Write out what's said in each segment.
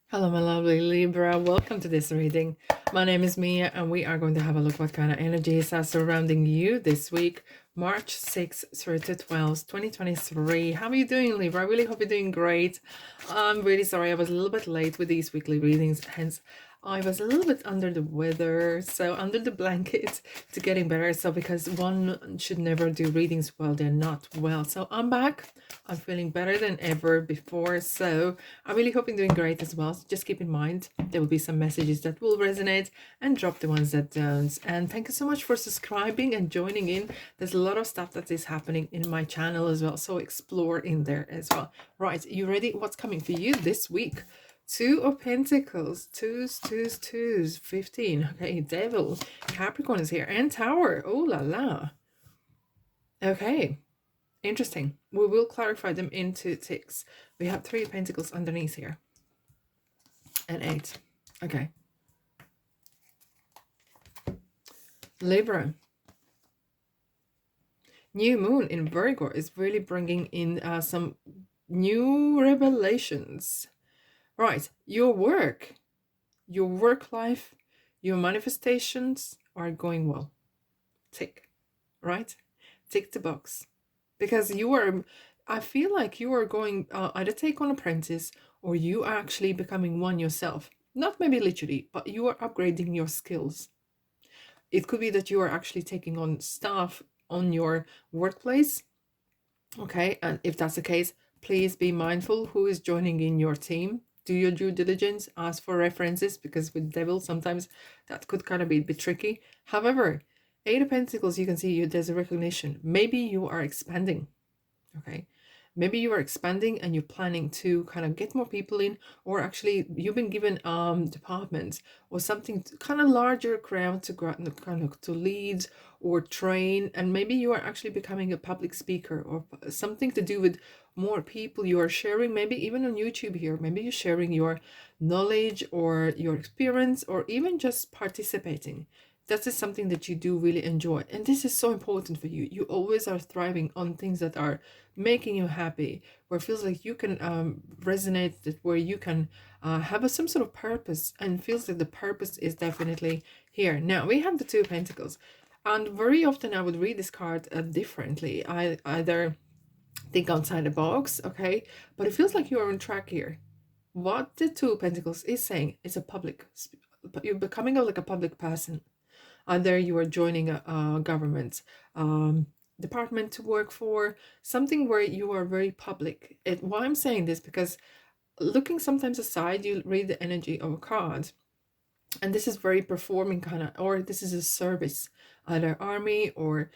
Hello, my lovely Libra. Welcome to this reading. My name is Mia, and we are going to have a look what kind of energies are surrounding you this week, March 6th through to 12th, 2023. How are you doing, Libra? I really hope you're doing great. I'm really sorry I was a little bit late with these weekly readings, hence I was a little bit under the weather, so under the blanket to getting better. So because one should never do readings while they're not well. So I'm back. I'm feeling better than ever before. So I really hope you're doing great as well. So just keep in mind there will be some messages that will resonate and drop the ones that don't. And thank you so much for subscribing and joining in. There's a lot of stuff that is happening in my channel as well. So explore in there as well. Right, you ready? What's coming for you this week? Two of Pentacles, twos, 15. Okay, Devil, Capricorn is here, and Tower. Oh la la. Okay, interesting. We will clarify them into ticks. We have Three of Pentacles underneath here, and 8. Okay. Libra. New Moon in Virgo is really bringing in some new revelations. Right, your work life, your manifestations are going well. Tick, right? Tick the box. Because I feel like you are going either take on apprentice or you are actually becoming one yourself. Not maybe literally, but you are upgrading your skills. It could be that you are actually taking on staff on your workplace. Okay, and if that's the case, please be mindful who is joining in your team. Do your due diligence, ask for references, because with Devil, sometimes that could kind of be a bit tricky. However, Eight of Pentacles, you can see there's a recognition. Maybe you are expanding, okay? Maybe you are expanding and you're planning to kind of get more people in, or actually you've been given departments or something kind of larger crowd to kind of to lead or train, and maybe you are actually becoming a public speaker or something to do with more people you are sharing, maybe even on YouTube here. Maybe you're sharing your knowledge or your experience or even just participating. That is something that you do really enjoy, and this is so important for you. You always are thriving on things that are making you happy, where it feels like you can resonate, that where you can have some sort of purpose, and feels like the purpose is definitely here. Now we have the Two of Pentacles, and very often I would read this card differently. I either think outside the box, okay, but it feels like you are on track here. What the Two of Pentacles is saying is you're becoming like a public person. Either you are joining a government department to work for, something where you are very public. Why I'm saying this, because looking sometimes aside, you read the energy of a card, and this is very performing kind of, or this is a service, either army or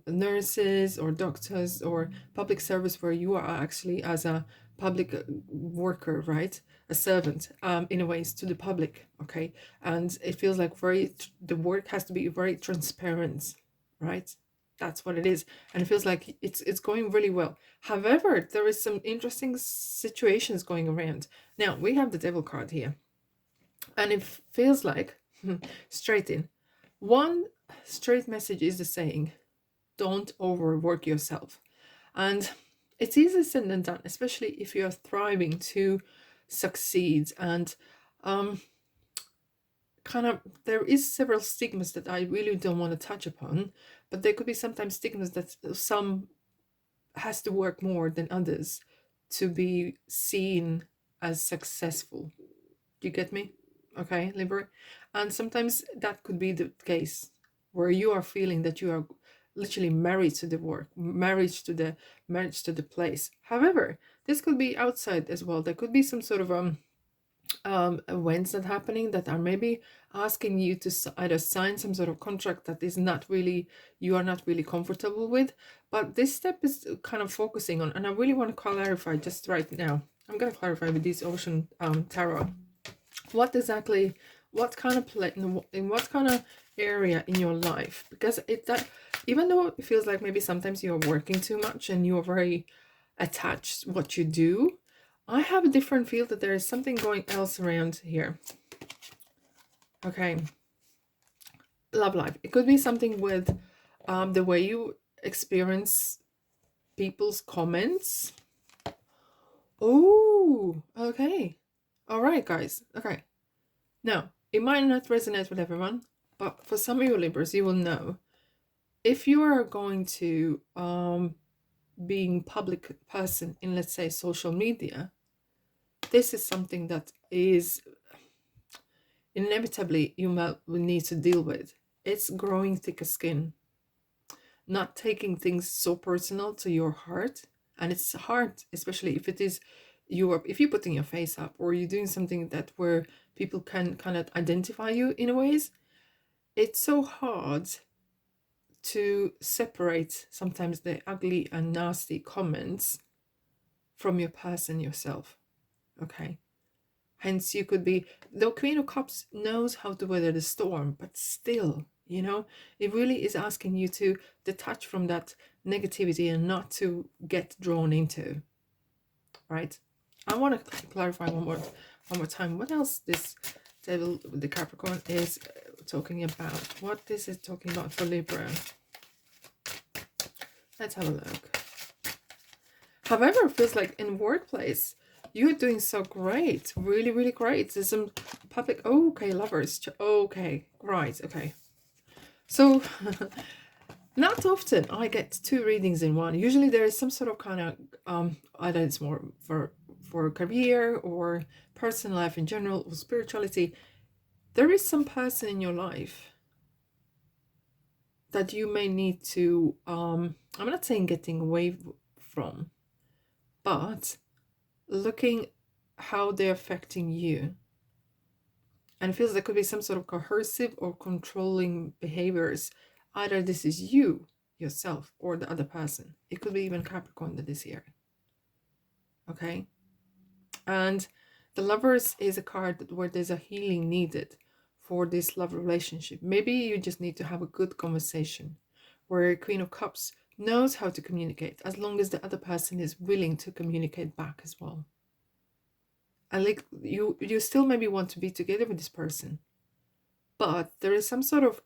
nurses or doctors or public service, where you are actually as a public worker, right? A servant in a ways to the public, okay? And it feels like the work has to be very transparent, right? That's what it is, and it feels like it's going really well. However, there is some interesting situations going around. Now we have the Devil card here, and it feels like straight in one straight message is the saying, don't overwork yourself. And it's easier said than done, especially if you are thriving to succeed. And kind of there is several stigmas that I really don't want to touch upon, but there could be sometimes stigmas that some has to work more than others to be seen as successful. Do you get me? Okay, Libra. And sometimes that could be the case where you are feeling that you are literally married to the work, marriage to the place. However, this could be outside as well. There could be some sort of events that happening that are maybe asking you to either sign some sort of contract that is not really, you are not really comfortable with. But this step is kind of focusing on, and I really want to clarify just right now. I'm going to clarify with this Ocean Tarot. What exactly, what kind of play, in what kind of area in your life? Because that, even though it feels like maybe sometimes you're working too much and you're very attached to what you do, I have a different feel that there is something going else around here. Okay. Love life. It could be something with the way you experience people's comments. Oh, okay. All right, guys. Okay. Now, it might not resonate with everyone, but for some of you Libras, you will know if you are going to being public person in, let's say, social media, this is something that is inevitably you will need to deal with. It's growing thicker skin, not taking things so personal to your heart. And it's hard, especially if it is if you're putting your face up or you're doing something that where people can kind of identify you in a ways. It's so hard to separate sometimes the ugly and nasty comments from your person yourself. Okay. Hence, you could be, the Queen of Cups knows how to weather the storm, but still, it really is asking you to detach from that negativity and not to get drawn into, right? I want to clarify one more time. What else this devil with the Capricorn is talking about? What this is talking about for Libra? Let's have a look. However, it feels like in workplace, you're doing so great. Really, really great. There's some public... Okay, lovers. Okay, right, okay. So, not often I get 2 readings in one. Usually there is some sort of kind of... either it's more for career or personal life in general or spirituality. There is some person in your life that you may need to... I'm not saying getting away from, but looking how they're affecting you. And it feels there could be some sort of coercive or controlling behaviors. Either this is you, yourself, or the other person. It could be even Capricorn that is here. Okay? And the Lovers is a card where there's a healing needed for this love relationship. Maybe you just need to have a good conversation where Queen of Cups knows how to communicate as long as the other person is willing to communicate back as well. And like you still maybe want to be together with this person, but there is some sort of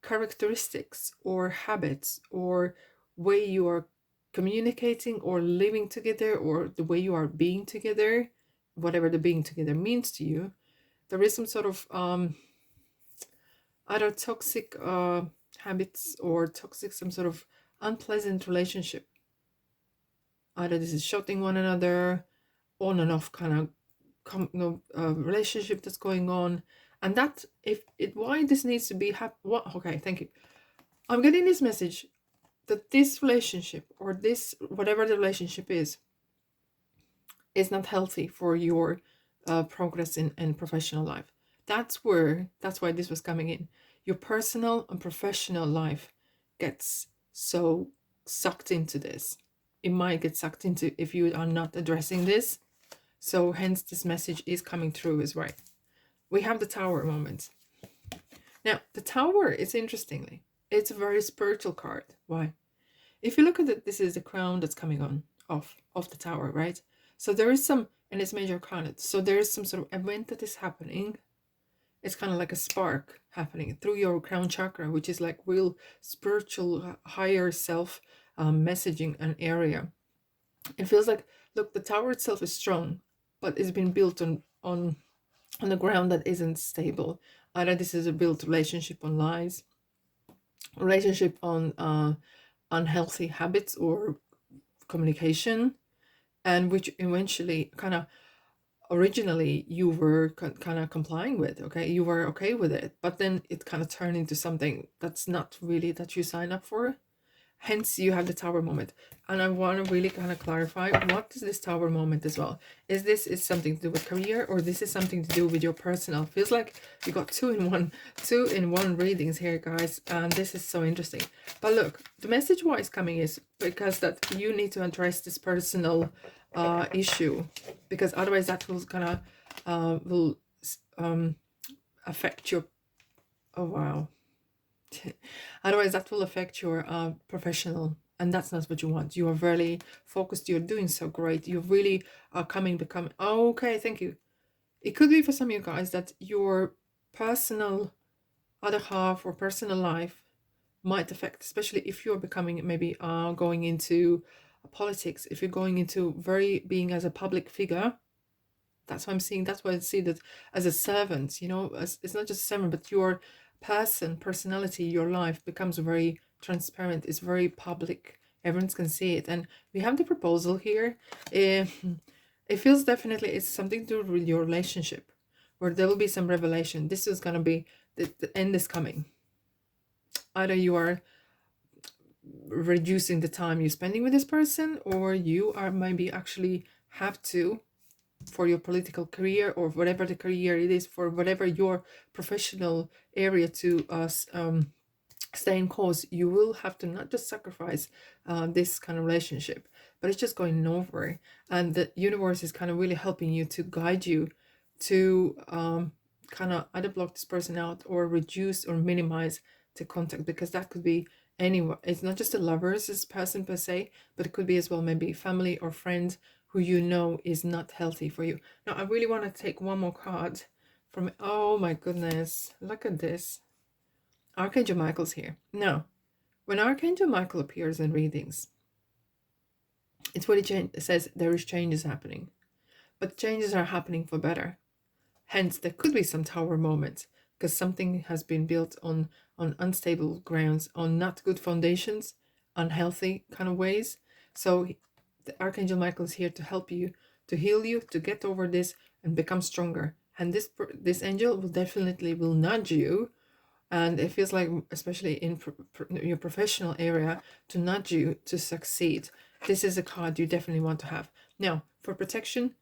characteristics or habits or way you are communicating or living together or the way you are being together, whatever the being together means to you. There is some sort of either toxic habits or toxic, some sort of unpleasant relationship. Either this is shouting one another, on and off kind of relationship that's going on. And that why this needs to be okay, thank you. I'm getting this message that this relationship or this whatever the relationship is not healthy for your progress in professional life. That's why this was coming in. Your personal and professional life gets so sucked into this. It might get sucked into if you are not addressing this. So hence this message is coming through as right. We have the Tower moment. Now, the Tower is interestingly, it's a very spiritual card. Why? If you look at it, this is the crown that's coming on off the Tower, right? So there is some, and it's major arcana. So there is some sort of event that is happening. It's kind of like a spark happening through your crown chakra, which is like real spiritual, higher self messaging an area. It feels like, look, the Tower itself is strong, but it's been built on the ground that isn't stable. Either this is a built relationship on lies, relationship on unhealthy habits or communication, and which eventually kind of originally you were kind of complying with. Okay, you were okay with it, but then it kind of turned into something that's not really that you sign up for. Hence, you have the Tower moment. And I want to really kind of clarify, what is this Tower moment as well? Is this something to do with career, or this is something to do with your personal? Feels like you got two in one readings here, guys. And this is so interesting. But look, the message why is coming is because that you need to address this personal issue, because otherwise that will kind of affect your... Oh, wow. Otherwise that will affect your professional, and that's not what you want. You are very focused, you're doing so great, you really are becoming okay, thank you. It could be for some of you guys that your personal other half or personal life might affect, especially if you're becoming maybe going into politics, if you're going into being as a public figure, That's what I'm seeing. That's why I see that as a servant, you know, as, it's not just a servant, but your personality, your life becomes very transparent. It's very public. Everyone's can see it. And we have the proposal here. Eh, it feels definitely it's something to do with your relationship, where there will be some revelation. This is going to be, the end is coming. Either you are reducing the time you're spending with this person, or you are maybe actually have to, for your political career or whatever the career it is, for whatever your professional area to stay in course, you will have to not just sacrifice this kind of relationship, but it's just going nowhere. And the universe is kind of really helping you to guide you to kind of either block this person out or reduce or minimize the contact, because that could be anyone. It's not just a lovers, this person per se, but it could be as well maybe family or friends who you know is not healthy for you. Now, I really want to take one more card from, oh my goodness, look at this. Archangel Michael's here. Now, when Archangel Michael appears in readings, it's what it says there is changes happening, but changes are happening for better. Hence, there could be some tower moments because something has been built on unstable grounds, on not good foundations, unhealthy kind of ways. So the Archangel Michael is here to help you, to heal you, to get over this and become stronger. And this angel will definitely will nudge you, and it feels like, especially in your professional area, to nudge you to succeed. This is a card you definitely want to have. Now, for protection,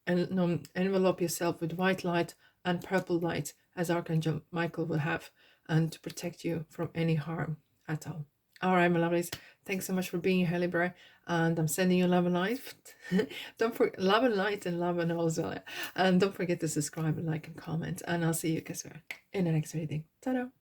and envelope yourself with white light and purple light, as Archangel Michael will have, and to protect you from any harm at all. All right, my lovelies, thanks so much for being here, Libra, and I'm sending you love and light. Don't forget love and light and love and all as well. And don't forget to subscribe and like and comment, and I'll see you guys in the next reading. Ta-da!